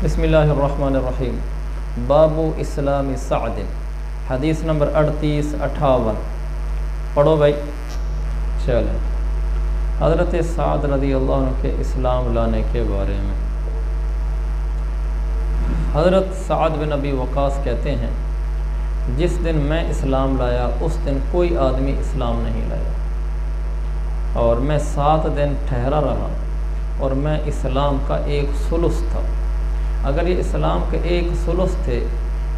بسم اللہ الرحمن الرحیم۔ باب اسلام سعد، حدیث نمبر 3858۔ پڑھو بھائی۔ چلیں، حضرت سعد رضی اللہ عنہ کے اسلام لانے کے بارے میں حضرت سعد بن ابی وقاص کہتے ہیں جس دن میں اسلام لایا اس دن کوئی آدمی اسلام نہیں لایا، اور میں 7 دن ٹھہرا رہا اور میں اسلام کا 1/3 تھا۔ اگر یہ اسلام کے 1/3 تھے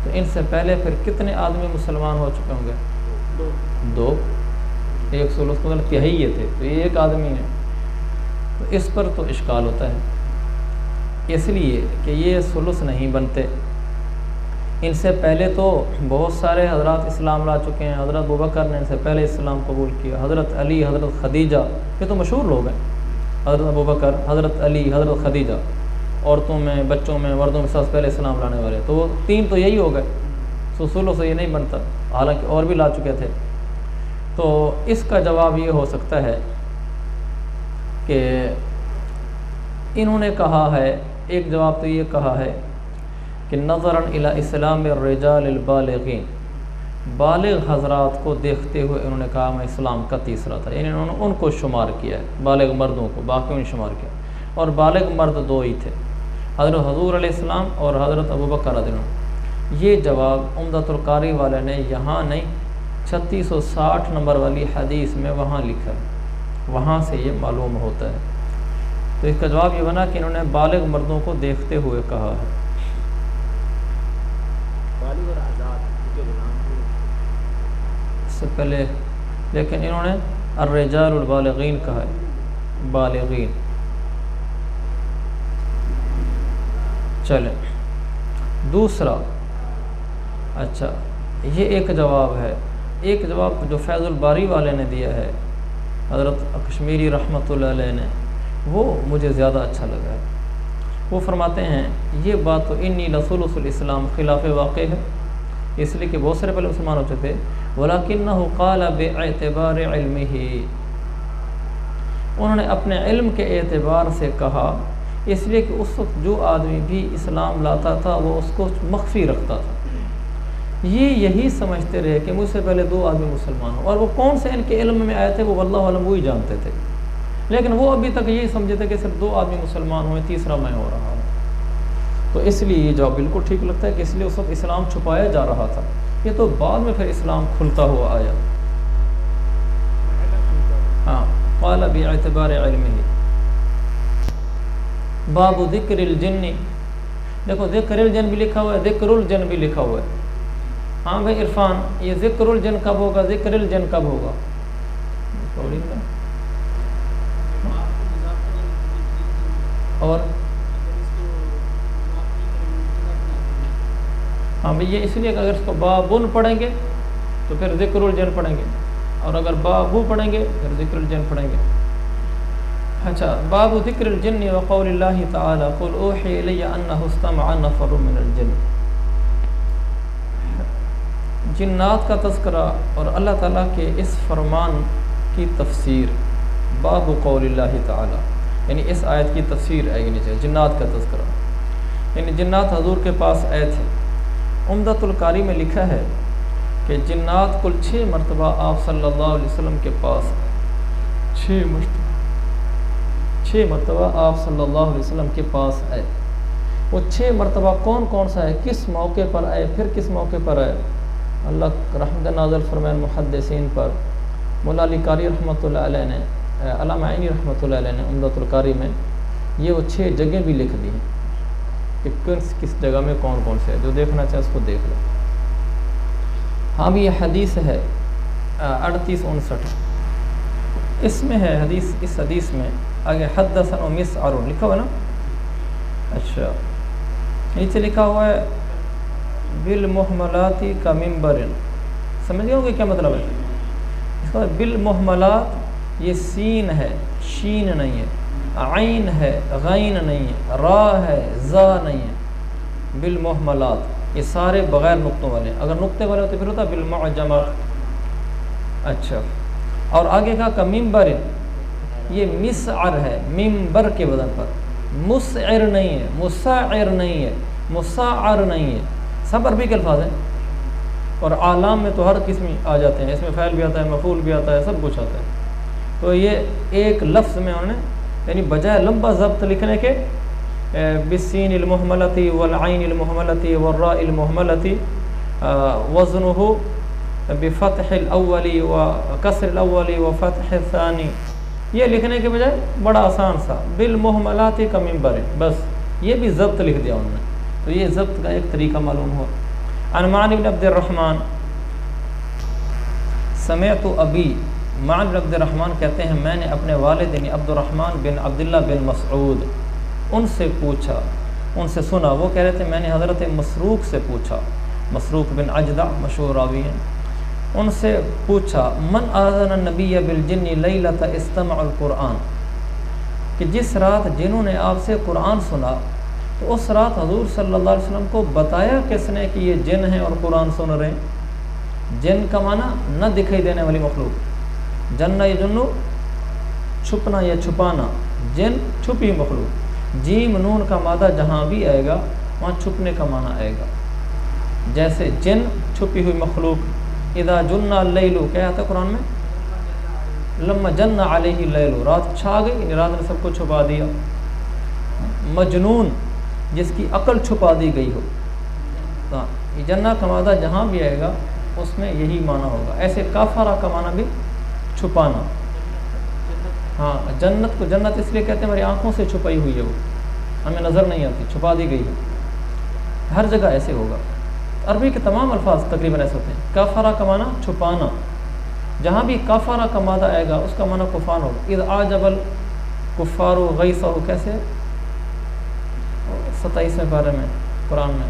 تو ان سے پہلے پھر کتنے آدمی مسلمان ہو چکے ہوں گے؟ 2۔ 1/3 مطلب تہائی یہ تھے، تو یہ ایک آدمی ہے، تو اس پر تو اشکال ہوتا ہے، اس لیے کہ یہ ثلث نہیں بنتے۔ ان سے پہلے تو بہت سارے حضرات اسلام لا چکے ہیں۔ حضرت ابوبکر نے ان سے پہلے اسلام قبول کیا، حضرت علی، حضرت خدیجہ، یہ تو مشہور لوگ ہیں۔ حضرت ابوبکر، حضرت علی، حضرت خدیجہ، عورتوں میں، بچوں میں، مردوں میں سب سے پہلے اسلام لانے والے، تو وہ 3 تو یہی ہو گئے، ثلث سے یہ نہیں بنتا، حالانکہ اور بھی لا چکے تھے۔ تو اس کا جواب یہ ہو سکتا ہے کہ انہوں نے کہا ہے، ایک جواب تو یہ کہا ہے کہ نظراً الی اسلام الرجال البالغین، بالغ حضرات کو دیکھتے ہوئے انہوں نے کہا میں اسلام کا تیسرا تھا، یعنی انہوں نے ان کو شمار کیا ہے، بالغ مردوں کو، باقیوں نے شمار کیا، اور بالغ مرد 2 ہی تھے، حضرت حضور علیہ السلام اور حضرت ابوبکر رضی اللہ عنہ۔ یہ جواب عمدۃ القاری والے نے یہاں نہیں، 3660 نمبر والی حدیث میں وہاں لکھا ہے، وہاں سے یہ معلوم ہوتا ہے۔ تو اس کا جواب یہ بنا کہ انہوں نے بالغ مردوں کو دیکھتے ہوئے کہا ہے۔ اس سے پہلے لیکن انہوں نے الرجال البالغین کہا ہے، بالغین۔ چلیں دوسرا، اچھا یہ ایک جواب ہے۔ ایک جواب جو فیض الباری والے نے دیا ہے، حضرت کشمیری رحمۃ اللہ علیہ نے، وہ مجھے زیادہ اچھا لگا ہے۔ وہ فرماتے ہیں یہ بات تو انی لثلث الاسلام خلاف واقع ہے، اس لیے کہ بہت سارے پہلے مسلمان ہوتے تھے، وَلَكِنَّهُ قَالَ بِاعْتِبَارِ عِلْمِهِ، انہوں نے اپنے علم کے اعتبار سے کہا، اس لیے کہ اس وقت جو آدمی بھی اسلام لاتا تھا وہ اس کو مخفی رکھتا تھا، یہ یہی سمجھتے رہے کہ مجھ سے پہلے 2 آدمی مسلمان ہوں، اور وہ کون سے ان کے علم میں آئے تھے وہ واللہ علم وہی جانتے تھے، لیکن وہ ابھی تک یہی سمجھتے تھے کہ صرف 2 آدمی مسلمان ہوئے، تیسرا میں ہو رہا ہوں۔ تو اس لیے یہ جواب بالکل ٹھیک لگتا ہے کہ اس لیے اس وقت اسلام چھپایا جا رہا تھا، یہ تو بعد میں پھر اسلام کھلتا ہوا آیا۔ ہاں، قال باعتبار علمه۔ باب ذکر الجن، دیکھو ذکر الجن بھی لکھا ہوا ہے، ذکر الجن بھی لکھا ہوا ہے۔ ہاں بھائی عرفان، یہ ذکر الجن کب ہوگا، ذکر الجن کب ہوگا؟ اور ہاں بھئی یہ اس لیے کہ اگر اس کو بابن پڑھیں گے تو پھر ذکر الجن پڑھیں گے، اور اگر بابو پڑھیں گے پھر ذکر الجن پڑھیں گے۔ اچھا، باب ذکر الجن وقول اللہ تعالی قل اوحی الی انہ استمع نفر من الجن، جنات کا تذکرہ اور اللہ تعالیٰ کے اس فرمان کی تفسیر۔ باب قول اللہ تعالی، یعنی اس آیت کی تفسیر آئے گی نیچے، جنات کا تذکرہ، یعنی جنات حضور کے پاس آئے تھے۔ عمدۃ القاری میں لکھا ہے کہ جنات کل 6 مرتبہ آپ صلی اللہ علیہ وسلم کے پاس، 6 مرتبہ آپ صلی اللہ علیہ وسلم کے پاس آئے۔ وہ 6 مرتبہ کون کون سا ہے، کس موقع پر آئے، پھر کس موقع پر آئے؟ اللہ رحمت نازل فرمائے محدثین پر۔ مولا علی قاری رحمۃ اللہ علیہ نے، علامہ عینی رحمۃ اللہ علیہ نے عمدۃ القاری میں یہ وہ 6 جگہیں بھی لکھ دی ہیں کہ کس جگہ میں کون کون سے ہے، جو دیکھنا چاہے اس کو دیکھ لو۔ ہاں بھی یہ حدیث ہے 3859، اس میں ہے حدیث، اس حدیث میں آگے حدثنا مسعر لکھا ہوا ہے نا، اچھا نیچے لکھا ہوا ہے بالمحملات کا منبر، سمجھ گئے ہوں گے کیا مطلب ہے اس کا؟ بالمحملات یہ سین ہے، شین نہیں ہے، عین ہے، غین نہیں ہے، را ہے، زا نہیں ہے، بالمحملات یہ سارے بغیر نقطوں والے، اگر نقطے والے ہوتے پھر ہوتا بالمعجمات۔ اچھا، اور آگے کا منبر، یہ مسعر ہے، منبر کے وزن پر، مسعر نہیں ہے، مسعر نہیں ہے، مسعر نہیں ہے، سب عربی کے الفاظ ہیں، اور اعلام میں تو ہر قسم آ جاتے ہیں، اس میں فعل بھی آتا ہے، مفعول بھی آتا ہے، سب کچھ آتا ہے۔ تو یہ ایک لفظ میں انہوں نے یعنی بجائے لمبا ضبط لکھنے کے بالسین المہملتی والعین المہملتی والراء المہملتی وزنہ بفتح الاولی و کسر الاولی و فتح الثانی، یہ لکھنے کے بجائے بڑا آسان سا بالمہملات کا منبر، بس یہ بھی ضبط لکھ دیا انہوں نے۔ تو یہ ضبط کا ایک طریقہ معلوم ہوا۔ عن بن عبد الرحمن سمعت ابی، معن بن عبد الرحمن کہتے ہیں میں نے اپنے والد یعنی عبد الرحمن بن عبداللہ بن مسعود ان سے پوچھا، ان سے سنا، وہ کہہ رہے تھے میں نے حضرت مسروق سے پوچھا، مسروق بن اجدع مشہور راوی ہیں، ان سے پوچھا من آذن النبی بالجن لیلۃ استمع القرآن، کہ جس رات جنہوں نے آپ سے قرآن سنا تو اس رات حضور صلی اللہ علیہ وسلم کو بتایا کس نے کہ یہ جن ہیں اور قرآن سن رہے ہیں؟ جن کا معنی نہ دکھائی دینے والی مخلوق، جن یجنو چھپنا یا چھپانا، جن چھپی مخلوق، جیم نون کا مادہ جہاں بھی آئے گا وہاں چھپنے کا معنی آئے گا، جیسے جن چھپی ہوئی مخلوق، اذا جن اللیل کیا آتا ہے قرآن میں، لما جن علیہ اللیل، رات چھا گئی یعنی رات نے سب کو چھپا دیا، مجنون جس کی عقل چھپا دی گئی ہو، جنہ کا مادہ جہاں بھی آئے گا اس میں یہی معنی ہوگا۔ ایسے کافرہ کا معنی بھی چھپانا، ہاں جنت کو جنت اس لیے کہتے ہیں ہماری آنکھوں سے چھپائی ہوئی ہے، وہ ہمیں نظر نہیں آتی، چھپا دی گئی ہے، ہر جگہ ایسے ہوگا۔ عربی کے تمام الفاظ تقریباً ایسے ہوتے ہیں۔ کافرہ کا معنی چھپانا، جہاں بھی کافرہ کا مادہ آئے گا اس کا معنی کفار ہوگا۔ اذ اعجب الکفار غیظہ، کیسے 27ویں پارے میں قرآن میں،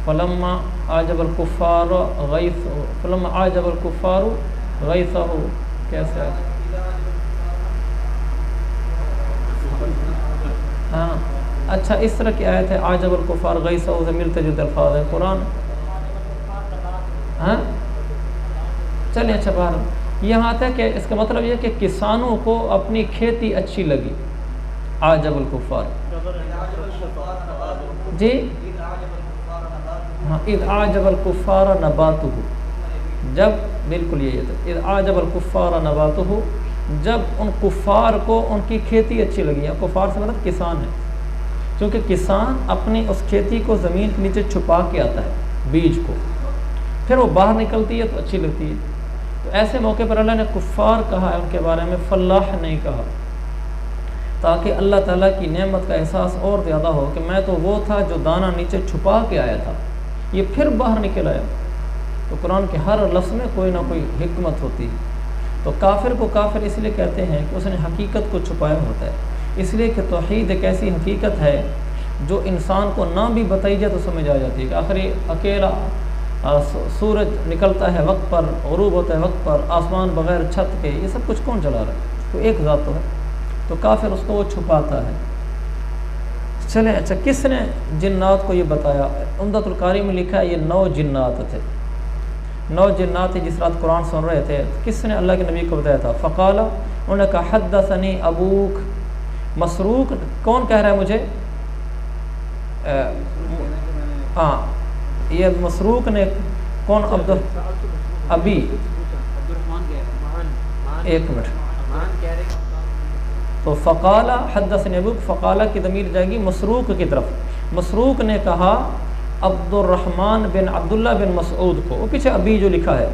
فلما اعجب الکفار غیظہ، فلما اعجب الکفار غیظہ، کیسے ہے؟ ہاں اچھا اس طرح کی آیت ہے، اعجب الکفار غیظہ سے ملتے جلتے الفاظ ہے قرآن۔ ہاں چلیں اچھا باہر یہاں آتا ہے کہ اس کا مطلب یہ کہ کسانوں کو اپنی کھیتی اچھی لگی، اعجب الکفار، جی ہاں، اذ اعجب الکفار نباتہ، جب بالکل یہی ہے، اذ اعجب الکفار نباتہ، جب ان کفار کو ان کی کھیتی اچھی لگی، کفار سے مطلب کسان ہے، کیونکہ کسان اپنی اس کھیتی کو زمین کے نیچے چھپا کے آتا ہے بیج کو، پھر وہ باہر نکلتی ہے تو اچھی لگتی ہے۔ تو ایسے موقع پر اللہ نے کفار کہا ہے ان کے بارے میں، فلاح نہیں کہا، تاکہ اللہ تعالیٰ کی نعمت کا احساس اور زیادہ ہو کہ میں تو وہ تھا جو دانہ نیچے چھپا کے آیا تھا، یہ پھر باہر نکل آیا۔ تو قرآن کے ہر لفظ میں کوئی نہ کوئی حکمت ہوتی ہے۔ تو کافر کو کافر اس لیے کہتے ہیں کہ اس نے حقیقت کو چھپایا ہوتا ہے، اس لیے کہ توحید ایک ایسی حقیقت ہے جو انسان کو نہ بھی بتائی جائے تو سمجھ آ جاتی ہے کہ آخر یہ اکیلا سورج نکلتا ہے وقت پر، غروب ہوتا ہے وقت پر، آسمان بغیر چھت کے، یہ سب کچھ کون چلا رہا ہے؟ تو ایک ذات تو ہے، تو کافر اس کو وہ چھپاتا ہے۔ چلیں اچھا کس نے جنات کو یہ بتایا؟ عمدۃ القاری میں لکھا ہے یہ 9 جنات تھے، 9 جنات تھے جس رات قرآن سن رہے تھے۔ کس نے اللہ کے نبی کو بتایا تھا؟ فقال، انہوں نے کہا حدثنی ابوک، مسروق کون کہہ رہا ہے مجھے؟ ہاں یہ مسروق نے کون؟ ابی، ایک منٹ، تو فقال حدثنی ابوک، فقال کی ضمیر جائے گی مسروق کی طرف۔ مسروق نے کہا عبد الرحمن بن عبداللہ بن مسعود کو، وہ پیچھے ابھی جو لکھا ہے،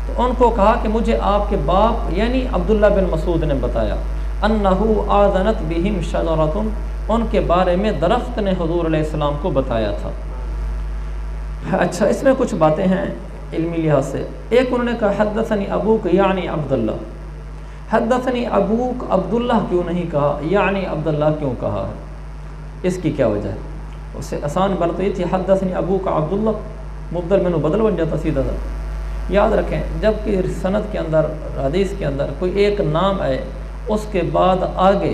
تو ان کو کہا کہ مجھے آپ کے باپ یعنی عبداللہ بن مسعود نے بتایا، انہو آذنت بہم شجرۃ، ان کے بارے میں درخت نے حضور علیہ السلام کو بتایا تھا۔ اچھا اس میں کچھ باتیں ہیں علمی لحاظ سے۔ ایک انہوں نے کہا حدثنی ابوک یعنی عبداللہ، حدثنی ابوک عبداللہ کیوں نہیں کہا، یعنی عبداللہ کیوں کہا ہے؟ اس کی کیا وجہ ہے؟ اس سے آسان بات تو یہ تھی حدثنی ابوک عبداللہ، مبدل منو بدل بن جاتا سیدھا سا۔ یاد رکھیں جب کہ سند کے اندر، حدیث کے اندر کوئی ایک نام آئے اس کے بعد آگے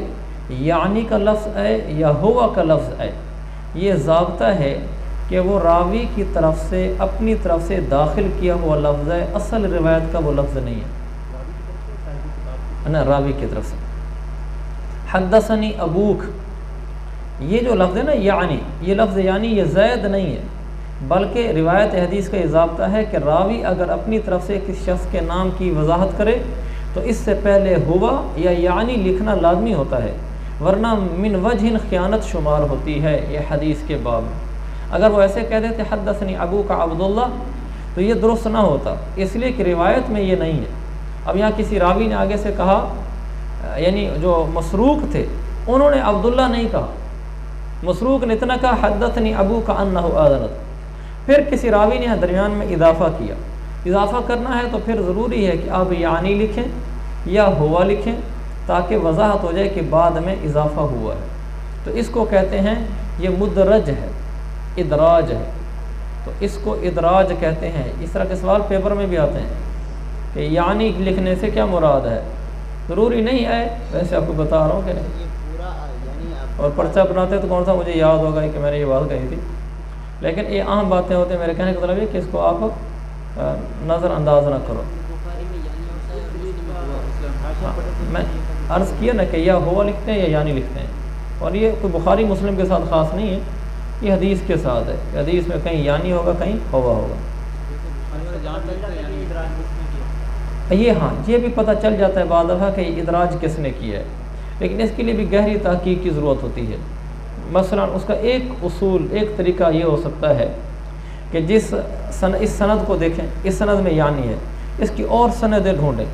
یعنی کا لفظ آئے یا ہوا کا لفظ آئے، یہ ضابطہ ہے کہ وہ راوی کی طرف سے اپنی طرف سے داخل کیا ہوا لفظ ہے، اصل روایت کا وہ لفظ نہیں ہے نا، راوی کی طرف سے۔ حدثنی ابوک یہ جو لفظ ہے نا یعنی، یہ لفظ یعنی یہ زید نہیں ہے، بلکہ روایت حدیث کا یہ ضابطہ ہے کہ راوی اگر اپنی طرف سے کسی شخص کے نام کی وضاحت کرے تو اس سے پہلے ہوا یا یعنی لکھنا لازمی ہوتا ہے، ورنہ من وجہ خیانت شمار ہوتی ہے یہ حدیث کے باب میں۔ اگر وہ ایسے کہہ دیتے حدثنی ابو کا عبداللہ تو یہ درست نہ ہوتا، اس لیے کہ روایت میں یہ نہیں ہے۔ اب یہاں کسی راوی نے آگے سے کہا، یعنی جو مسروق تھے انہوں نے عبداللہ نہیں کہا، مسروق نے اتنا کہا حدثنی ابو کا انہ آذنت، پھر کسی راوی نے درمیان میں اضافہ کیا۔ اضافہ کرنا ہے تو پھر ضروری ہے کہ آپ یعنی لکھیں یا ہوا لکھیں تاکہ وضاحت ہو جائے کہ بعد میں اضافہ ہوا ہے، تو اس کو کہتے ہیں یہ مدرج ہے، ادراج ہے، تو اس کو ادراج کہتے ہیں۔ اس طرح کے سوال پیپر میں بھی آتے ہیں کہ یعنی لکھنے سے کیا مراد ہے، ضروری نہیں ہے، ویسے آپ کو بتا رہا ہوں کہ نہیں، اور پرچہ بناتے تو کون سا مجھے یاد ہوگا کہ میں نے یہ بات کہی تھی، لیکن یہ عام باتیں ہوتی ہیں۔ میرے کہنے کا مطلب ہے کہ اس کو آپ نظر انداز نہ کرو۔ میں عرض کیا نا کہ یا ہوا لکھتے ہیں یا یعنی لکھتے ہیں، اور یہ کوئی بخاری مسلم کے ساتھ خاص نہیں ہے، یہ حدیث کے ساتھ ہے، حدیث میں کہیں یعنی ہوگا کہیں ہوا ہوگا۔ یہ ہاں یہ بھی پتہ چل جاتا ہے بعض دفعہ کہ یہ ادراج کس نے کیا ہے، لیکن اس کے لیے بھی گہری تحقیق کی ضرورت ہوتی ہے۔ مثلا اس کا ایک اصول، ایک طریقہ یہ ہو سکتا ہے کہ اس سند کو دیکھیں، اس سند میں یعنی ہے، اس کی اور سندیں ڈھونڈیں،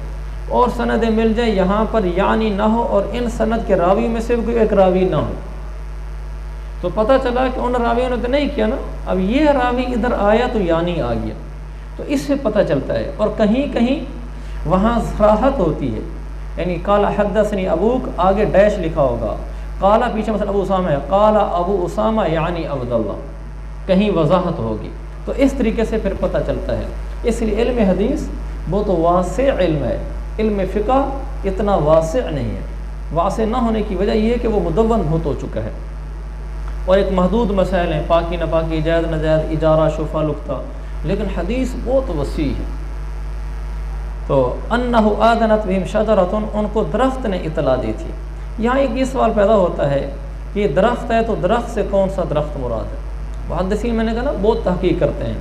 اور سندیں مل جائیں یہاں پر یعنی نہ ہو اور ان سند کے راوی میں سے کوئی ایک راوی نہ ہو، تو پتہ چلا کہ ان راویوں نے تو نہیں کیا نا، اب یہ راوی ادھر آیا تو یعنی آ گیا، تو اس سے پتہ چلتا ہے۔ اور کہیں کہیں وہاں صراحت ہوتی ہے، یعنی قال حدثنی ابوک آگے ڈیش لکھا ہوگا، قال پیچھے مثلا ابو اسامہ ہے، قال ابو اسامہ یعنی عبداللہ، کہیں وضاحت ہوگی، تو اس طریقے سے پھر پتہ چلتا ہے۔ اس لیے علم حدیث بہت واسع علم ہے، علم فقہ اتنا واسع نہیں ہے۔ واسع نہ ہونے کی وجہ یہ ہے کہ وہ مدون بہت ہو چکا ہے، اور ایک محدود مسائل ہیں، پاکی ناپاکی، جائز ناجائز، اجارہ شفع لقطہ، لیکن حدیث بہت وسیع ہے۔ تو انہ آذنت بہم شجرۃ، ان کو درخت نے اطلاع دی تھی۔ یہاں ایک یہ سوال پیدا ہوتا ہے کہ یہ درخت ہے تو درخت سے کون سا درخت مراد ہے؟ محدثین میں نے کہا نا بہت تحقیق کرتے ہیں،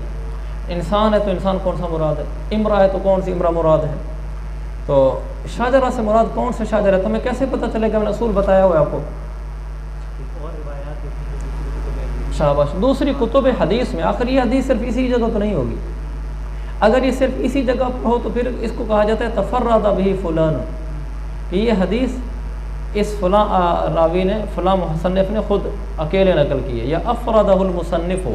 انسان ہے تو انسان کون سا مراد ہے، امرا ہے تو کون سی امرا مراد ہے، تو شاجرہ سے مراد کون سے شاجر ہے، تو ہمیں کیسے پتہ چلے گا؟ میں نے اصول بتایا ہوا ہے آپ کو، شاباش، دوسری کتب حدیث میں۔ آخر یہ حدیث صرف اسی جگہ تو نہیں ہوگی، اگر یہ صرف اسی جگہ پر ہو تو پھر اس کو کہا جاتا ہے تفرد بہ فلان، کہ یہ حدیث اس فلاں راوی نے، فلاں مصنف نے خود اکیلے نقل کی ہے، یا افردہ المصنف،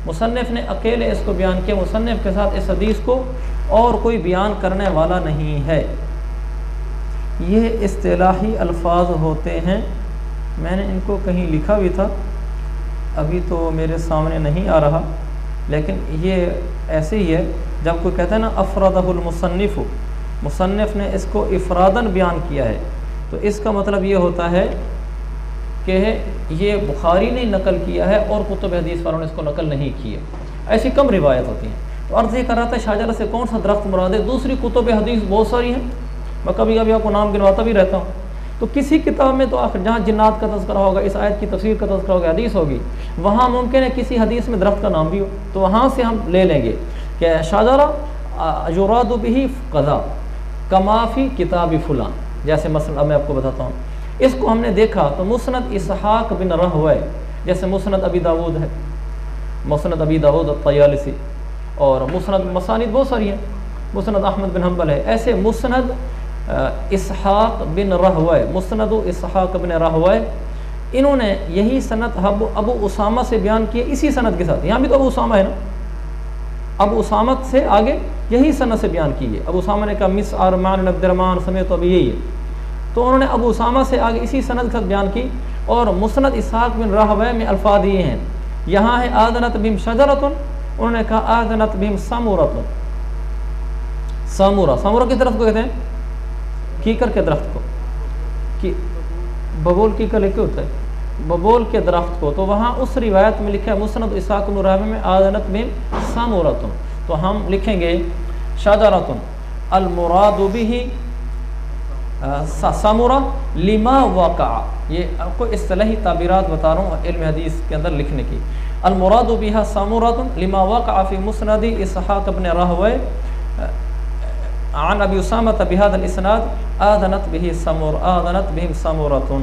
مصنف نے اکیلے اس کو بیان کیا، مصنف کے ساتھ اس حدیث کو اور کوئی بیان کرنے والا نہیں ہے۔ یہ اصطلاحی الفاظ ہوتے ہیں، میں نے ان کو کہیں لکھا بھی تھا، ابھی تو میرے سامنے نہیں آ رہا، لیکن یہ ایسے ہی ہے، جب کوئی کہتا ہے نا افردہ المصنف، مصنف نے اس کو افراداً بیان کیا ہے، تو اس کا مطلب یہ ہوتا ہے کہ یہ بخاری نے نقل کیا ہے اور کتب حدیث والوں نے اس کو نقل نہیں کی ہے، ایسی کم روایت ہوتی ہیں۔ تو عرض یہ کر رہا تھا شاجرہ سے کون سا درخت مراد ہے، دوسری کتب حدیث بہت ساری ہیں، میں کبھی کبھی آپ کو نام گنواتا بھی رہتا ہوں، تو کسی کتاب میں تو آخر جہاں جنات کا تذکرہ ہوگا، اس آیت کی تفسیر کا تذکرہ ہوگا، حدیث ہوگی، وہاں ممکن ہے کسی حدیث میں درخت کا نام بھی ہو، تو وہاں سے ہم لے لیں گے کہ شاجرہ یراد بہ قضا کما فی کتاب فلاں، جیسے مثلا میں آپ کو بتاتا ہوں، اس کو ہم نے دیکھا تو مسند اسحاق بن راہویہ، جیسے مسند ابی داود ہے، مسند ابی داود الطیالسی، اور مسند مسانید بہت ساری ہیں، مسند احمد بن حنبل ہے، ایسے مسند اسحاق بن راہویہ، مسند اسحاق بن راہویہ، انہوں نے یہی سند ابو اسامہ سے بیان کیے، اسی سند کے ساتھ، یہاں بھی تو ابو اسامہ ہے نا، ابو اسامہ سے آگے یہی سند سے بیان کی ہے، ابو اسامہ نے کہا مسعر مان عبد الرحمن سمیت، ابھی یہی ہے، تو انہوں نے ابو اسامہ سے آگے اسی سند کے ساتھ بیان کی، اور مسند اسحاق بن راہویہ میں الفاظ یہ ہیں، یہاں ہے آذنت بہم شجرۃ، انہوں نے کہا آذنت بہم سمورۃ، سامورہ، سامورہ کس درخت کو کہتے ہیں؟ کیکر کے درخت کو، کہ ببول کیکر لکھے ہوتا ہے، ببول کے درخت کو، تو وہاں اس روایت میں لکھا ہے مسند اسحاق بن راہویہ میں آذنت بہم سمورۃ، تو ہم لکھیں گے شجرۃ المراد بہ سامورا لما وقع، یہ آپ کو اصطلاحی تعبیرات بتا رہا ہوں علم حدیث کے اندر لکھنے کی. المراد بها سامورة لما وقع في مسند اسحاق بن راهويه عن ابي اسامه بهذا الاسناد آذنت به سامورة.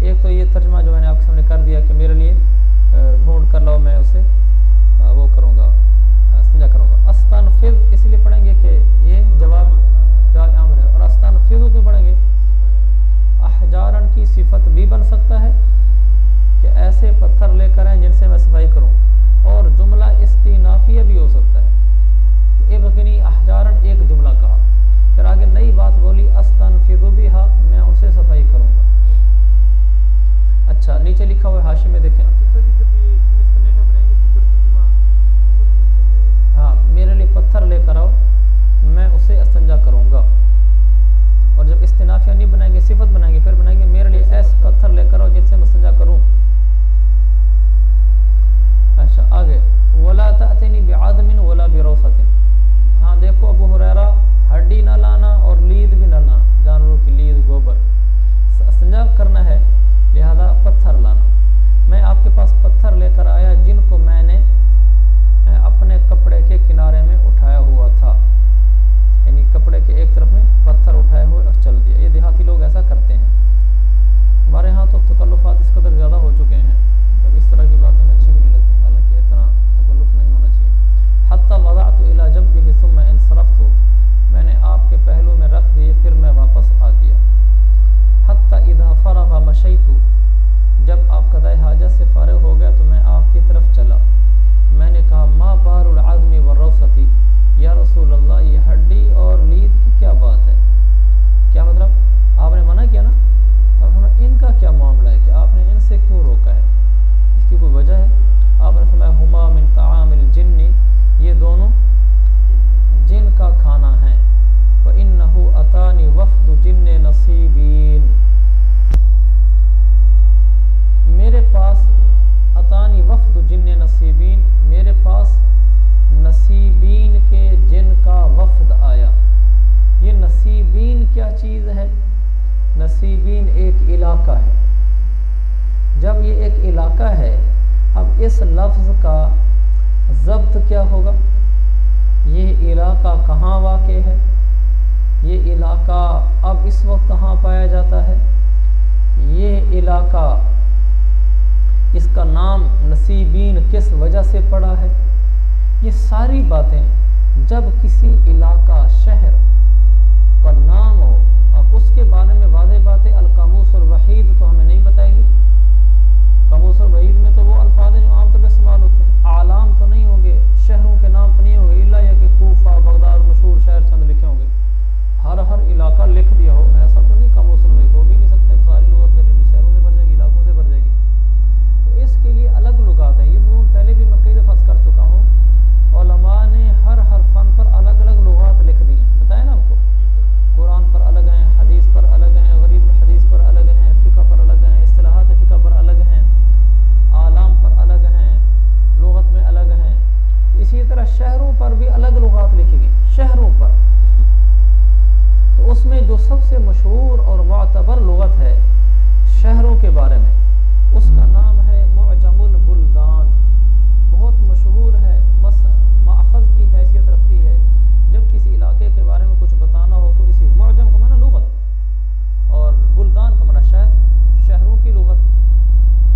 ایک تو یہ ترجمہ جو میں نے آپ کے سامنے کر دیا کہ میرے لیے ڈھونڈ کر لاؤ چیز ہے؟ نصیبین ایک علاقہ ہے. جب یہ ایک علاقہ ہے، اب اس لفظ کا ضبط کیا ہوگا؟ یہ علاقہ کہاں واقع ہے؟ یہ علاقہ اب اس وقت کہاں پایا جاتا ہے؟ یہ علاقہ، اس کا نام نصیبین کس وجہ سے پڑا ہے؟ یہ ساری باتیں جب کسی علاقہ شہر کا نام ہو، اب اس کے بارے میں واضح بات ہے. القاموس الوحید تو ہمیں نہیں بتائے گی. قاموس الوحید میں تو وہ الفاظ ہیں جو عام طور پہ استعمال ہوتے ہیں. اعلام تو نہیں ہوں گے، شہروں کے نام تو نہیں ہوں گے، الا یہ کہ کوفہ، بغداد، مشہور شہر چند لکھے ہوں گے. ہر علاقہ لکھ دیا ہو، ایسا تو نہیں. قاموس الوحید ہو بھی نہیں سکتا. ساری لغت شہروں سے بھر جائے گی، علاقوں سے بھر جائے گی. تو اس کے لیے الگ لغات ہیں. یہ نون پہلے بھی میں کئی دفعہ کر چکا ہوں. علماء نے ہر فن پر الگ الگ لغات لکھ دی ہیں. بتائیں نا آپ کو، قرآن پر الگ ہیں، حدیث پر الگ ہیں، غریب الحدیث پر الگ ہیں، فقہ پر الگ ہیں، اصطلاحات فقہ پر الگ ہیں، اعلام پر الگ ہیں، لغت میں الگ ہیں. اسی طرح شہروں پر بھی الگ لغات لکھی گئی. شہروں پر تو اس میں جو سب سے مشہور اور معتبر لغت ہے شہروں کے بارے میں، اس کا نام ہے معجم البلدان. بہت مشہور ہے، ماخذ کی حیثیت رکھتی ہے. جب کسی علاقے کے بارے میں کچھ بتانا ہو تو اسی معجم کا معنی لغت اور بلدان کا معنی شہر، شہروں کی لغت.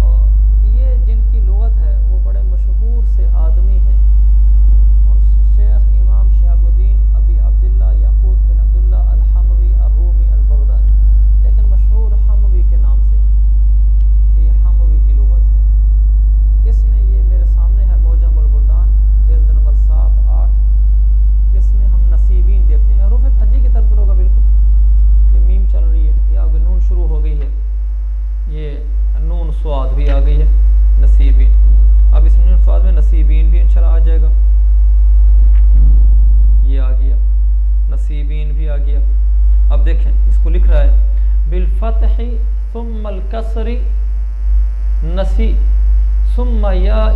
اور یہ جن کی لغت ہے وہ بڑے مشہور سے آدمی ہیں. اور شیخ امام شہاب الدین ابی عبداللہ یاقوت بن عبداللہ الحموی الرومی البغدادی، لیکن مشہور حموی کے نام سے ہے. یہ حموی کی لغت ہے. اس میں یہ میرے سامنے ہے معجم البلدان، جلد نمبر 7-8. اس میں ہم نصیبین دیکھتے ہیں. حروف ہجی کی طرف ہوگا بالکل. یہ میم چل رہی ہے، یہ آگے نون شروع ہو گئی ہے. یہ نون سواد بھی آ گئی ہے، نصیبین. اب اس نون سواد میں نصیبین بھی انشاءاللہ آ جائے گا. یہ آ گیا، نصیبین بھی آ گیا. اب دیکھیں اس کو لکھ رہا ہے بالفتح ثم الکسر نسی ثم یا،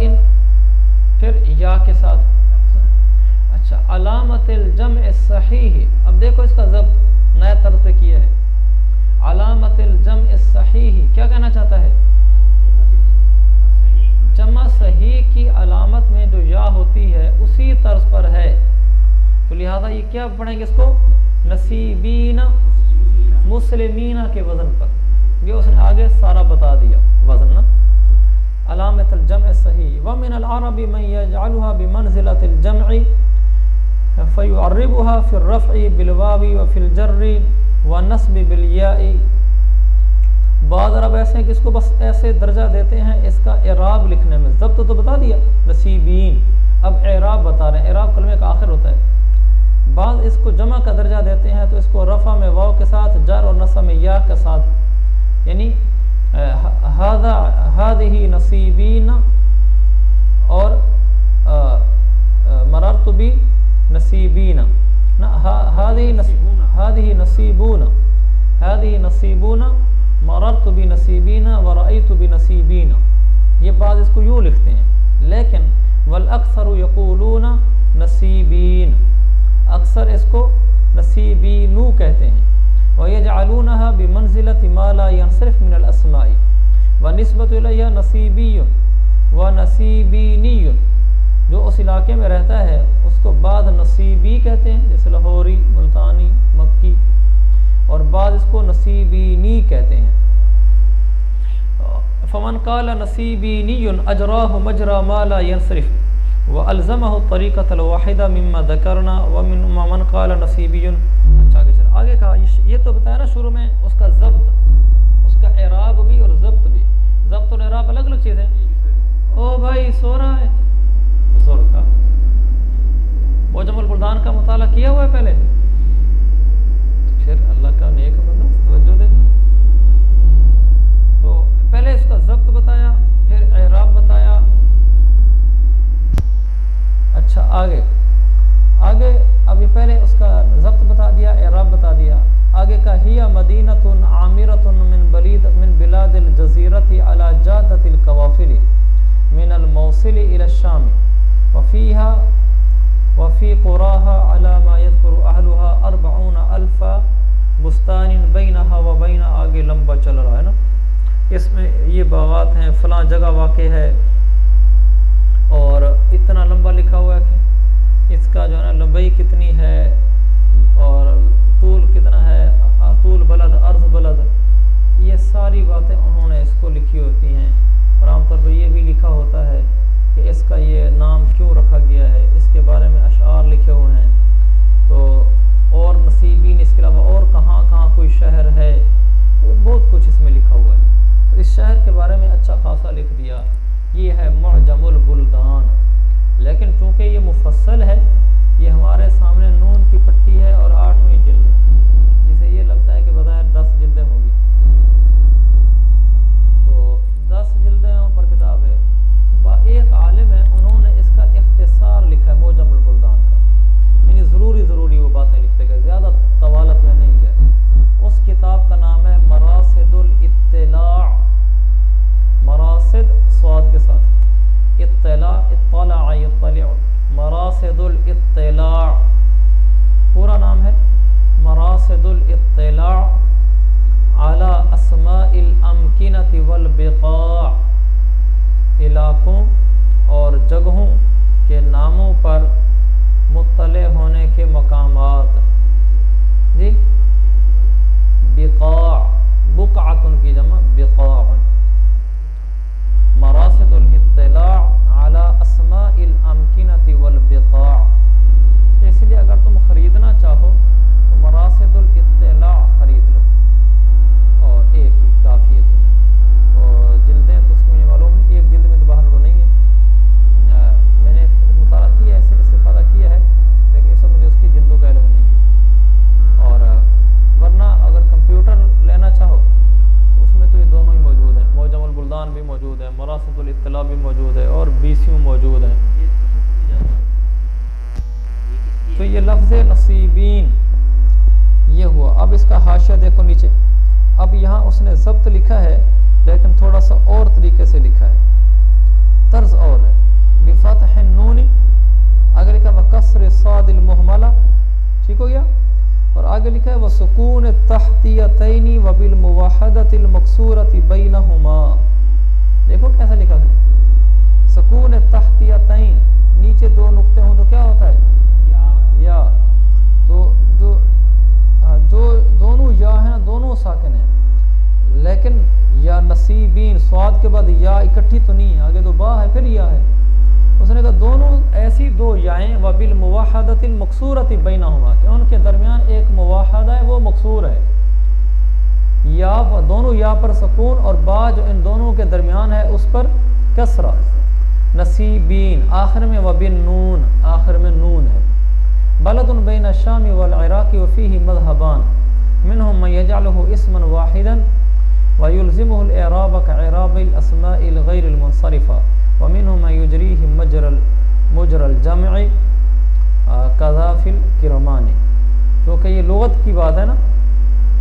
پھر یا کے ساتھ. اچھا، علامت الجمع الصحیح. اب دیکھو اس کا ضبط نیا طرز پہ کیا ہے. علامت الجمع الصحیح کیا کہنا چاہتا ہے؟ جمع صحیح کی علامت میں جو یا ہوتی ہے اسی طرز پر ہے. تو لہذا یہ کیا پڑھیں گے اس کو؟ نصیبین مسلمین کے وزن پر. یہ اس نے آگے سارا بتا دیا وزن نا. علامت الجمع صحیح. ومن العرب من يجعلها بمنزلة الجمع فيعربها في الرفع بالواو وفي الجر والنصب بالياء. بعض عرب ایسے ہیں کہ اس کو بس ایسے درجہ دیتے ہیں اس کا اعراب لکھنے میں. ضبط تو بتا دیا نصیبین، اب اعراب بتا رہے ہیں. اعراب کلمے کا آخر ہوتا ہے. بعض اس کو جمع کا درجہ دیتے ہیں تو اس کو رفع میں واو کے ساتھ، جر اور نصب میں یا کے ساتھ. یعنی هذه نصیبین اور مررت بی نصیبین. هذه نصیبون مررت بنصیبین ورأیت بنصیبین. یہ بعض اس کو یوں لکھتے ہیں، لیکن والاکثر یقولون نصیبین، اکثر اس کو نصیبینو کہتے ہیں. وَيَجْعَلُونَهَا بِمَنْزِلَةِ مَا لَا يَنْصِرِفْ مِنَ الْأَسْمَاءِ وَنِسْبَةُ إِلَيْهَا نَصِيبِيٌّ وَنَصِيبِينِيٌّ. جو اس علاقے میں رہتا ہے اس کو بعض نصیبی کہتے ہیں، جیسے لاہوری، ملتانی، مکی، اور بعض اس کو نصیبینی کہتے ہیں. فمن قال نصیبینی اجراہ مجرا ما لا ينصرف والزمہ الطریقۃ الواحدہ مما ذکرنا ومن قال نصیبی. اچھا آگے کہا یہ تو بتایا نا شروع میں اس کا ضبط، اس کا اعراب بھی اور ضبط بھی. ضبط اور اعراب الگ الگ چیزیں. او بھائی سو رہا ہے بزرگ کا. معجم البلدان کا مطالعہ کیا ہوا ہے پہلے؟ پھر اللہ کا نیک بندہ توجہ دے. تو پہلے اس کا ضبط بتایا، پھر اعراب بتایا. اچھا آگے ابھی پہلے اس کا ضبط بتا دیا، اعراب بتا دیا. آگے کا ہی مدینۃ عامرۃ من بلاد الجزیرۃ علی جادۃ القوافل من الموصل الى الشام وفی قراها على ما يذكر اهلها 40,000 بستان بینہا و بین، آگے لمبا چل رہا ہے نا، اس میں یہ باغات ہیں، فلاں جگہ واقع ہے، اور اتنا لمبا لکھا ہوا ہے کہ اس کا جو ہے نا لمبائی کتنی ہے اور طول کتنا ہے، طول بلد، عرض بلد، یہ ساری باتیں انہوں نے اس کو لکھی ہوتی ہیں۔ اور عام طور پر یہ بھی لکھا ہوتا ہے کہ اس کا یہ نام کیوں رکھا گیا ہے، اس کے بارے میں اشعار لکھے ہوئے ہیں۔ تو اور نصیبین، اس کے علاوہ اور کہاں کہاں کوئی شہر ہے، وہ بہت کچھ اس میں لکھا ہوا ہے۔ تو اس شہر کے بارے میں اچھا خاصا لکھ دیا۔ یہ ہے معجم البلدان، لیکن چونکہ یہ مفصل ہے، یہ ہمارے سامنے نون کی پٹی ہے اور 8ویں جلد ہے، جسے یہ لگتا ہے کہ بظاہر 10 جلدیں ہوں گی، تو 10 جلدیں پر کتاب ہے۔ ایک عالم ہے، انہوں نے اس کا اختصار لکھا ہے معجم البلدان کا، یعنی ضروری وہ باتیں لکھتے گئے، زیادہ طوالت میں نہیں گئے۔ اس کتاب کا نام ہے مراصد الاطلاع، مراصد صاد کے ساتھ، اطلاع، اطلع یطلع، مراصد الاطلاع، پورا نام ہے مراصد الاطلاع علی اسماء الامکنۃ والبقاع، علاقوں اور جگہوں کے ناموں پر مطلع ہونے کے مقامات، جی بقاع، بقعۃ کی جمع بقاع، مراصد الاطلاع علی اسماء الامکنۃ والبقاع۔ اس لیے اگر تم خریدنا چاہو تو مراصد الاطلاع خرید لو، اور ایک ہی کافی ہے تمہیں، اور جلدیں تو اس کی مجھے معلوم نہیں، ایک جلد میں تو باہر وہ نہیں ہے، میں نے مطالعہ کیا ہے، استفادہ کیا ہے، لیکن اس وقت مجھے اس کی جلدوں کا علم نہیں ہے۔ اور ورنہ اگر کمپیوٹر لینا چاہو تو اس میں تو یہ دونوں ہی موجود ہیں، معجم البلدان بھی موجود ہے، مراصد الاطلاع بھی موجود ہے، اور BCU موجود ہیں۔ تو یہ لفظ نصیبین یہ ہوا۔ اب اس کا حاشیہ دیکھو نیچے، اب یہاں اس نے ضبط لکھا ہے لیکن تھوڑا سا اور طریقے سے لکھا ہے، طرز اور ہے، بفتح النون، آگے لکھا وکسر الصاد المہملہ، ٹھیک ہو گیا، اور آگے لکھا ہے وسکون التحتیتین وبالموحدۃ المکسورۃ بینہما، دیکھو کیسا لکھا ہے، سکون التحتیتین، نیچے 2 نقطے ہوں تو کیا ہوتا ہے، یا، تو جو دونوں یا ہیں نا، دونوں ساکن ہیں، لیکن یا نصیبین، سواد کے بعد یا اکٹھی تو نہیں ہے، آگے تو با ہے پھر یا ہے، اس نے کہا دونوں ایسی 2 یائیں، وبالموحدۃ المکسورۃ بینہما، کہ ان کے درمیان ایک مواحدہ ہے، وہ مکسور ہے، یا دونوں یا پر سکون، اور با جو ان دونوں کے درمیان ہے اس پر کسرہ، نصیبین، آخر میں وبالنون، آخر میں نون ہے۔ بلد بین الشام والعراق وفیہ مذہبان، منہم من یجعلہ اسما واحدا ویلزمہ الاعراب کاعراب الاسماء الغیر المنصرفہ، ومنہم من یجریہ مجرى الجمع کذا فی الکرمانی۔ کیونکہ یہ لغت کی بات ہے نا،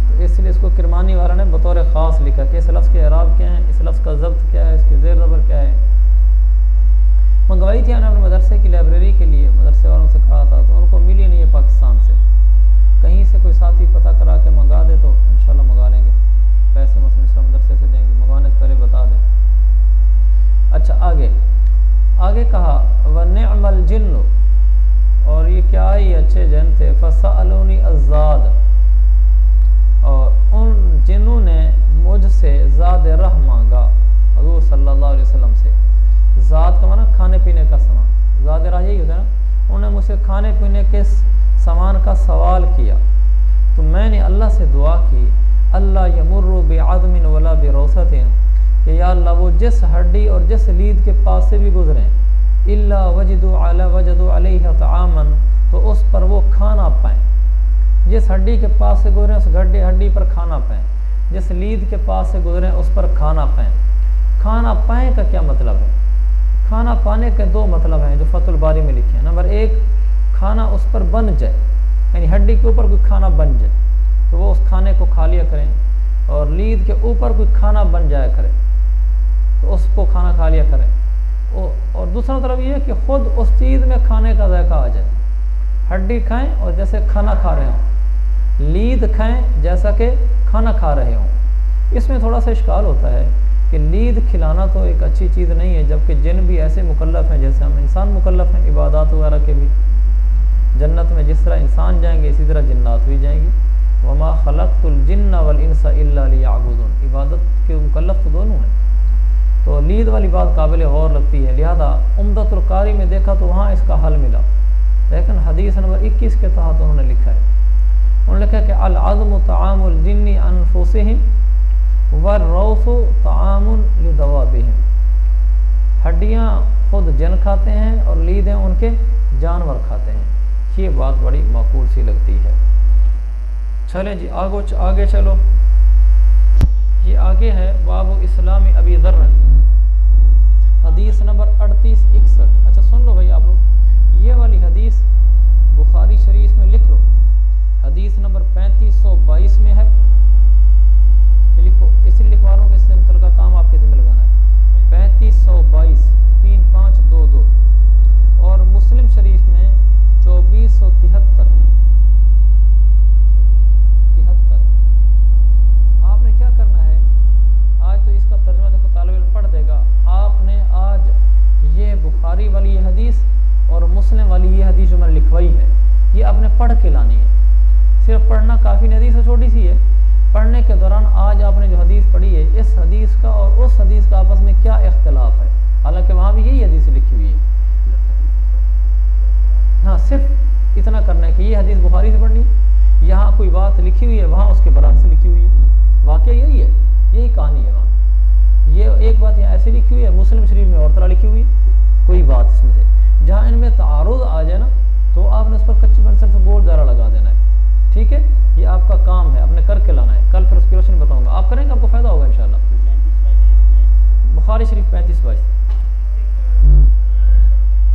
تو اس لیے اس کو کرمانی والا نے بطور خاص لکھا کہ اس لفظ کے اعراب کیا ہیں، اس لفظ کا ضبط کیا ہے، اس کی زیر زبر کیا ہے۔ منگوائی تھی ہم نے اپنے مدرسے کی لائبریری کے لیے، مدرسے والوں سے کہا تھا تو ان کو ملی نہیں ہے پاکستان سے، کہیں سے کوئی ساتھی پتہ کرا کے منگا دے تو انشاءاللہ منگا لیں گے، پیسے مثلا اس مدرسے سے دیں گے، منگوانے سے پہلے بتا دیں۔ اچھا آگے کہا وَنِعْمَ الْجِنُّ، اور یہ کیا ہی اچھے جن تھے، فَسَأَلُونِي الزَّادَ، اور ان جنوں نے مجھ سے زاد رہ مانگا، حضور صلی اللہ علیہ وسلم سے۔ زاد کا معنی کھانے پینے کا سامان، زاد راہ یہی ہوتا ہے نا، انہوں نے مجھ سے کھانے پینے کے سامان کا سوال کیا، تو میں نے اللہ سے دعا کی، اللہ یمر بعظم ولا بروثۃ، کہ یا اللہ وہ جس ہڈی اور جس لید کے پاس سے بھی گزریں، الا وجدوا علیہ طعاما، تو اس پر وہ کھانا پائیں، جس ہڈی کے پاس سے گزریں اس ہڈی پر کھانا پائیں، جس لید کے پاس سے گزریں اس پر کھانا پائیں۔ کھانا پائیں کا کیا مطلب ہے؟ کھانا پانے کے 2 مطلب ہیں جو فتح الباری میں لکھے ہیں۔ نمبر 1، کھانا اس پر بن جائے، یعنی ہڈی کے اوپر کوئی کھانا بن جائے تو وہ اس کھانے کو کھا لیا کریں، اور لید کے اوپر کوئی کھانا بن جایا کرے تو اس کو کھانا کھا لیا کریں، اور دوسرا طرف یہ ہے کہ خود اس چیز میں کھانے کا ذائقہ آ جائے، ہڈی کھائیں اور جیسے کھانا کھا رہے ہوں، لید کھائیں جیسا کہ کھانا کھا رہے ہوں۔ اس میں تھوڑا سا اشکال ہوتا ہے کہ لید کھلانا تو ایک اچھی چیز نہیں ہے، جبکہ جن بھی ایسے مکلف ہیں جیسے ہم انسان مکلف ہیں عبادات وغیرہ کے بھی۔ جنت میں جس طرح انسان جائیں گے اسی طرح جنات بھی جائیں گے۔ وما خلقت الجن والانس الا لیعبدون، عبادت کے مکلف تو دونوں ہیں، تو لید والی بات قابل غور لگتی ہے، لہذا عمدۃ القاری میں دیکھا تو وہاں اس کا حل ملا، لیکن حدیث نمبر 21 کے تحت انہوں نے لکھا ہے، انہوں نے لکھا کہ العظم طعام الجن انفسهم والروث طعام لدوابهم، ہڈیاں خود جن کھاتے ہیں اور لیدیں ان کے جانور کھاتے ہیں۔ یہ بات بڑی معقول سی لگتی ہے۔ چلیں جی آگے چلو، یہ آگے ہے باب اسلام ابی ذر، حدیث نمبر 3861۔ اچھا سن لو بھائی آپ لوگ، یہ والی حدیث بخاری شریف میں لکھ لو، حدیث نمبر 3522 میں ہے، لکھو، اس لیے لکھوا رہا ہوں کہ اس سے متعلقہ کام آپ کے ذمہ لگانا ہے۔ 3522 3522 اور مسلم شریف میں 2473۔ آپ نے کیا کرنا ہے، آج تو اس کا ترجمہ دیکھو طالب علم پڑھ دے گا، آپ نے آج یہ بخاری والی یہ حدیث اور مسلم والی یہ حدیث جو میں نے لکھوائی ہے یہ آپ نے پڑھ کے لانی ہے، صرف پڑھنا کافی نہیں، حدیث چھوٹی سی ہے، پڑھنے کے دوران آج آپ نے جو حدیث پڑھی ہے اس حدیث کا اور اس حدیث کا آپس میں کیا اختلاف ہے، حالانکہ وہاں بھی یہی حدیث لکھی ہوئی ہے۔ ہاں صرف اتنا کرنا ہے کہ یہ حدیث بخاری سے پڑھنی، یہاں کوئی بات لکھی ہوئی ہے وہاں اس کے برعکس لکھی ہوئی ہے، واقعہ یہی ہے، یہی کہانی ہے وہاں، یہ ایک بات یہاں ایسی لکھی ہوئی ہے، مسلم شریف میں اور طرح لکھی ہوئی ہے، کوئی بات اس میں سے جہاں ان میں تعارض آ جائے نا تو آپ نے اس پر کچی پنسل سے گول دائرہ لگا دینا ہے، ٹھیک ہے، یہ آپ کا کام ہے، آپ نے کر کے لانا ہے، کل پھر اس کی روشنی بتاؤں گا، آپ کریں گے آپ کو فائدہ ہوگا انشاءاللہ۔ بخاری شریف 3522،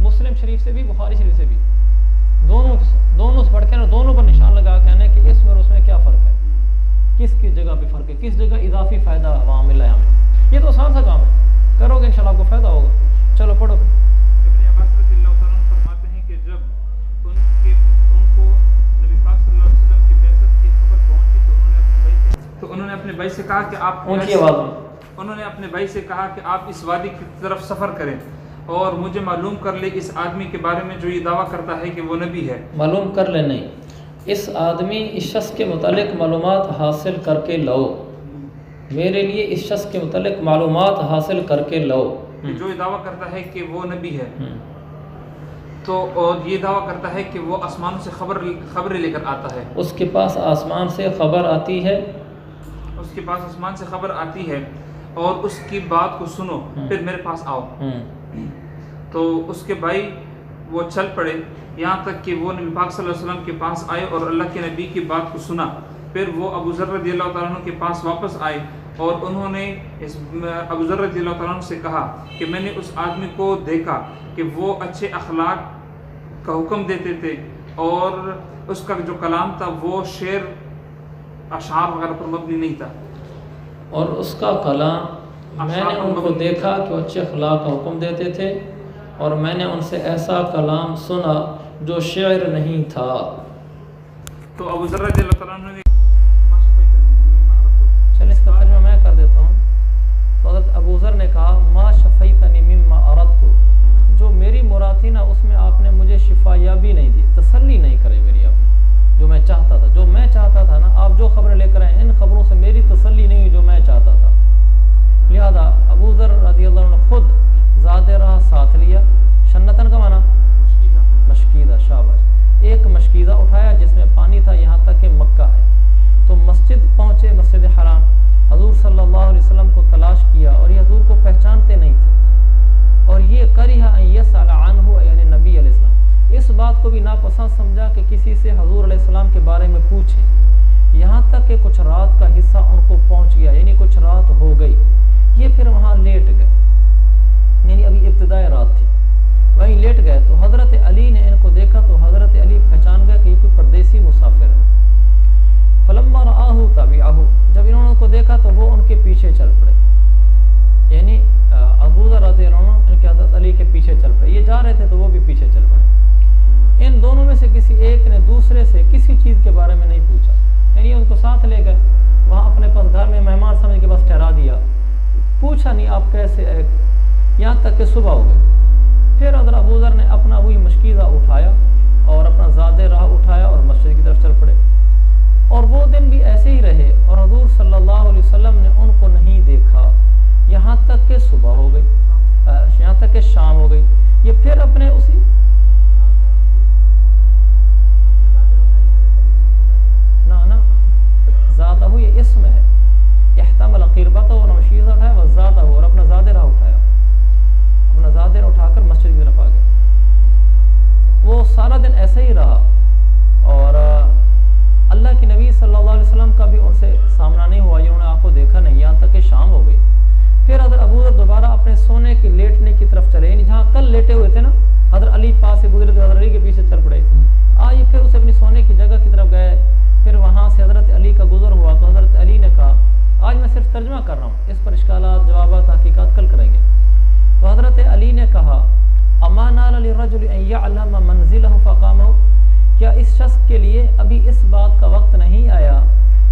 مسلم شریف سے بھی بخاری شریف سے بھی، دونوں سے پڑھ کے نا دونوں پر نشان لگا کے آنا کہ اس میں اور اس میں کیا فرق ہے، کس کی جگہ پہ فرق ہے، کس جگہ اضافی فائدہ وہاں ملا ہے ہمیں، یہ تو آسان سا کام ہے، کرو گے انشاءاللہ آپ کو فائدہ ہوگا۔ چلو پڑھو۔ ابن عباس رضی اللہ تعالیٰ عنہ فرماتے ہیں کہ جب ان کو نبی پاک صلی اللہ علیہ وسلم کی بعثت کی خبر پہنچی تو انہوں نے اپنے بھائی سے کہا کہ آپ انہوں نے اپنے بھائی سے کہا کہ آپ اس وادی کی طرف سفر کریں اور مجھے معلوم کر لے اس آدمی کے بارے میں جو یہ دعویٰ کرتا ہے کہ وہ نبی ہے۔ معلوم کر لے نہیں، اس آدمی اس شخص کے متعلق معلومات حاصل کر کے لاؤ، میرے لیے اس شخص کے متعلق معلومات حاصل کر کے لاؤ، جو یہ دعویٰ کرتا ہے کہ وہ نبی ہے، تو اور یہ دعویٰ کرتا ہے کہ وہ آسمان سے خبریں لے کر آتا ہے، اس کے پاس آسمان سے خبر آتی ہے، اس کے پاس آسمان سے خبر آتی ہے اور اس کی بات کو سنو پھر میرے پاس آؤ۔ تو اس کے بھائی وہ چل پڑے یہاں تک کہ وہ نبی پاک صلی اللہ علیہ وسلم کے پاس آئے اور اللہ کے نبی کی بات کو سنا، پھر وہ ابو ذر رضی اللہ تعالیٰ عنہ کے پاس واپس آئے اور انہوں نے ابو ذر رضی اللہ تعالیٰ عنہ سے کہا کہ میں نے اس آدمی کو دیکھا کہ وہ اچھے اخلاق کا حکم دیتے تھے اور اس کا جو کلام تھا وہ شعر اشعار وغیرہ پر مبنی نہیں تھا، اور اس کا کلام میں نے ان کو دیکھا کہ وہ اچھے اخلاق کا حکم دیتے تھے اور میں نے ان سے ایسا کلام سنا جو شعر نہیں تھا۔ تو ابو ذر رضی اللہ تعالیٰ عنہ نے چل اس کا ترجمہ میں کر دیتا ہوں۔ تو حضرت ابو ذر نے کہا ما شفیتنی مما اردت، جو میری مراد تھی نا اس میں آپ نے مجھے شفا یابی نہیں دی، تسلی نہیں کری میری، آپ نے جو میں چاہتا تھا، جو میں چاہتا تھا نا، آپ جو خبریں لے کر آئے ان خبروں سے میری تسلی نہیں ہوئی جو میں چاہتا تھا، لہذا ابو ذر رضی اللہ عنہ خود زیادہ راہ ساتھ لیا، شنتن کا معنی مشکیزہ، شاباش، ایک مشکیزہ اٹھایا جس میں پانی تھا یہاں تک کہ مکہ ہے، تو مسجد پہنچے، مسجد حرام، حضور صلی اللہ علیہ وسلم کو تلاش کیا اور یہ حضور کو پہچانتے نہیں تھے، اور یہ کریہ ان یسأل عنہ یعنی نبی علیہ السلام، اس بات کو بھی ناپسند سمجھا کہ کسی سے حضور علیہ السلام کے بارے میں پوچھے، یہاں تک کہ کچھ رات کا حصہ ان کو پہنچ گیا، یعنی کچھ رات ہو گئی، یہ پھر وہاں لیٹ گئے، یعنی ابھی ابتدائی رات تھی، وہیں لیٹ گئے، تو حضرت علی نے ان کو دیکھا تو حضرت علی پہچان گئے کہ یہ کوئی پردیسی مسافر ہے، فلما رآہ تبعہ، جب انہوں نے ان کو دیکھا تو وہ ان کے پیچھے چل پڑے، یعنی ابو ذر رضی اللہ عنہ ان کے حضرت علی کے پیچھے چل پڑے، یہ جا رہے تھے تو وہ بھی پیچھے چل پڑے، ان دونوں میں سے کسی ایک نے دوسرے سے کسی چیز کے بارے میں نہیں پوچھا، یعنی ان کو ساتھ لے گئے، وہاں اپنے پاس گھر میں مہمان سمجھ کے بس ٹھہرا دیا، پوچھا نہیں آپ کیسے آئے، یہاں تک کہ صبح ہو گئی۔ پھر حضرت ابو ذر نے اپنا وہی مشکیزہ اٹھایا اور اپنا زادِ راہ اٹھایا اور مسجد کی طرف چل پڑے، اور وہ دن بھی ایسے ہی رہے، اور حضور صلی اللہ علیہ وسلم نے ان کو نہیں دیکھا یہاں تک کہ صبح ہو گئی، یہاں تک کہ شام ہو گئی۔ یہ پھر اپنے اسی نا زیادہ ہو، یہ اسم ہے، احتمل قربتہ اور مشیزہ اٹھایا وہ زیادہ ہو، اور اپنا زادِ راہ اٹھایا، اپنا زادِ راہ اٹھا کر مسجد کی طرف آ گئے۔ وہ سارا دن ایسا ہی رہا، اور اللہ کے نبی صلی اللہ علیہ وسلم کا بھی ان سے سامنا نہیں ہوا، انہوں نے آپ کو دیکھا نہیں، یہاں تک کہ شام ہو گئی۔ پھر حضرت ابو ذر دوبارہ اپنے سونے کے لیٹنے کی طرف چلے، یعنی جہاں کل لیٹے ہوئے تھے نا، حضرت علی پاس سے گزرے تو حضرت علی کے پیچھے چل پڑے، آج پھر اسے اپنی سونے کی جگہ کی طرف گئے۔ پھر وہاں سے حضرت علی کا گزر ہوا تو حضرت علی نے کہا، آج میں صرف ترجمہ کر رہا ہوں، اس پر اشکالات جوابات تحقیقات کل کریں گے۔ تو حضرت علی نے کہا، اما نال للرجل ان يعلم منزله فقامه، کیا اس شخص کے لیے ابھی اس بات کا وقت نہیں آیا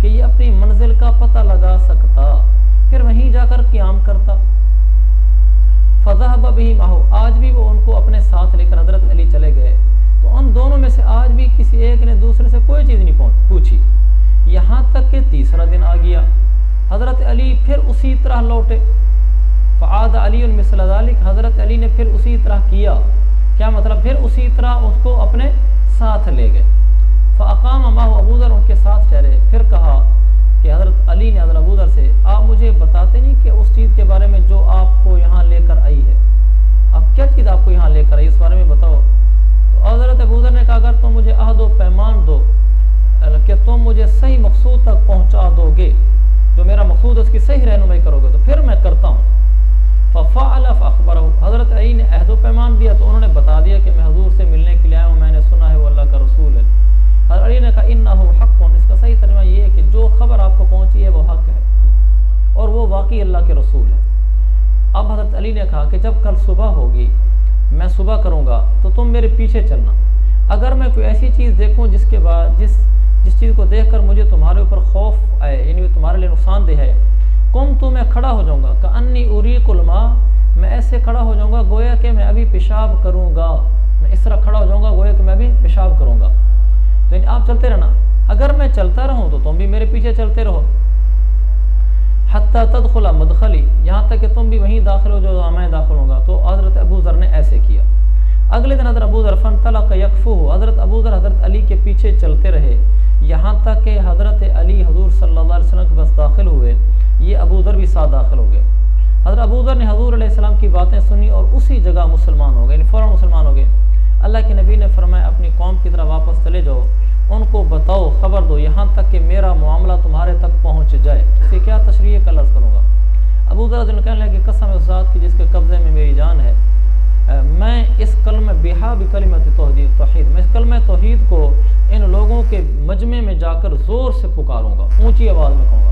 کہ یہ اپنی منزل کا پتہ لگا سکتا، پھر وہیں جا کر قیام کرتا؟ فذهب به معه، آج بھی وہ ان کو اپنے ساتھ لے کر حضرت علی چلے گئے۔ تو ان دونوں میں سے آج بھی کسی ایک نے دوسرے سے کوئی چیز نہیں پوچھی، یہاں تک کہ تیسرا دن آ گیا، حضرت علی پھر اسی طرح لوٹے۔ فعاد علی مثل ذلك، حضرت علی نے پھر اسی طرح کیا، کیا مطلب؟ پھر اسی طرح اس کو اپنے ساتھ لے گئے۔ فاقام معه ابو ذر، ان کے ساتھ ٹھہرے۔ پھر کہا کہ حضرت علی نے حضرت ابو ذر سے، آپ مجھے بتاتے نہیں کہ اس چیز کے بارے میں جو آپ کو یہاں لے کر آئی ہے، اب کیا چیز آپ کو یہاں لے کر آئی، اس بارے میں بتاؤ۔ تو حضرت ابو ذر نے کہا، اگر تم مجھے عہد و پیمان دو کہ تم مجھے صحیح مقصود تک پہنچا دو گے، جو میرا مقصود ہے اس کی صحیح رہنمائی کرو گے، تو پھر میں کرتا ہوں۔ ففعل فاخبرہ، حضرت علی نے عہد و پیمان دیا تو انہوں نے بتا دیا کہ میں حضور سے ملنے کے لیے آیا ہوں، میں نے سنا ہے وہ اللہ کا رسول ہے۔ حضرت علی نے کہا، انہ حق، اس کا صحیح ترجمہ یہ ہے کہ جو خبر آپ کو پہنچی ہے وہ حق ہے اور وہ واقعی اللہ کے رسول ہے۔ اب حضرت علی نے کہا کہ جب کل صبح ہوگی میں صبح کروں گا تو تم میرے پیچھے چلنا، اگر میں کوئی ایسی چیز دیکھوں جس کے بعد جس چیز کو دیکھ کر مجھے تمہارے اوپر خوف آئے، یعنی تمہارے لیے نقصان دہ ہے، تو میں کھڑا ہو جاؤں گا، کأنی اریق الماء، میں ایسے کھڑا ہو جاؤں گا گویا کہ میں ابھی پیشاب کروں گا، میں اس طرح کھڑا ہو جاؤں گا گویا کہ میں ابھی پیشاب کروں گا۔ تو یعنی آپ چلتے رہنا، اگر میں چلتا رہوں تو تم بھی میرے پیچھے چلتے رہو، حتی تدخل مدخلی، یہاں تک کہ تم بھی وہیں داخل ہو جو میں داخل ہوں گا۔ تو حضرت ابو ذر نے ایسے کیا۔ اگلے دن حضرت ابو ذر فانطلق یکفوہ، حضرت ابو ذر حضرت علی کے پیچھے چلتے رہے یہاں تک کہ حضرت علی حضور صلی اللہ علیہ وسلم کے پاس داخل ہوئے، یہ ابو ذر بھی ساتھ داخل ہو گئے۔ حضرت ابو ذر نے حضور علیہ السلام کی باتیں سنی اور اسی جگہ مسلمان ہو گئے، یعنی فوراً مسلمان ہو گئے۔ اللہ کے نبی نے فرمایا، اپنی قوم کی طرف واپس چلے جاؤ، ان کو بتاؤ، خبر دو، یہاں تک کہ میرا معاملہ تمہارے تک پہنچ جائے۔ اس کی کیا تشریح کا لفظ کروں گا؟ ابو ذر کہنے لگے، قسم اس ذات کی جس کے قبضے میں میری جان ہے، میں اس کلمہ بہا بکلمۃ توحید، میں اس کلمہ توحید کو ان لوگوں کے مجمع میں جا کر زور سے پکاروں گا، اونچی آواز میں کہوں گا۔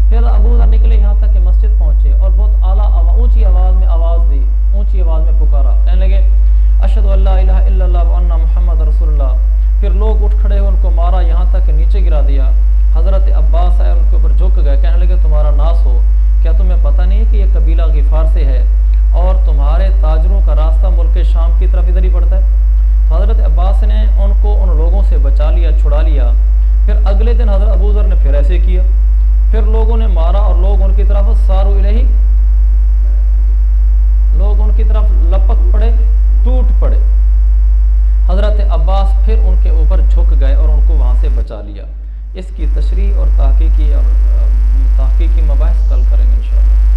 پھر ابو ذر نکلے یہاں تک کہ مسجد پہنچے اور بہت اعلیٰ اونچی آواز میں آواز دی، اونچی آواز میں پکارا، کہنے لگے، اشہد ان لا الہ الا اللہ وان محمد رسول اللہ۔ پھر لوگ اٹھ کھڑے ہوئے، ان کو مارا، یہاں تک کہ نیچے گرا دیا۔ حضرت عباس آئے، ان کے اوپر جھک گئے، کہنے لگے، تمہارا ناس ہو، کیا تمہیں پتہ نہیں ہے کہ یہ قبیلہ غفار سے ہے اور تمہارے تاجروں کا راستہ ملک شام کی طرف ادھر ہی پڑتا ہے؟ تو حضرت عباس نے ان کو ان لوگوں سے بچا لیا، چھڑا لیا۔ پھر اگلے دن حضرت ابو ذر نے پھر ایسے کیا، پھر لوگوں نے مارا اور لوگ ان کی طرف سارو الیہ، لوگ ان کی طرف لپک پڑے، ٹوٹ پڑے۔ حضرت عباس پھر ان کے اوپر جھک گئے اور ان کو وہاں سے بچا لیا۔ اس کی تشریح اور تحقیقی مباحث کل کریں گے انشاءاللہ۔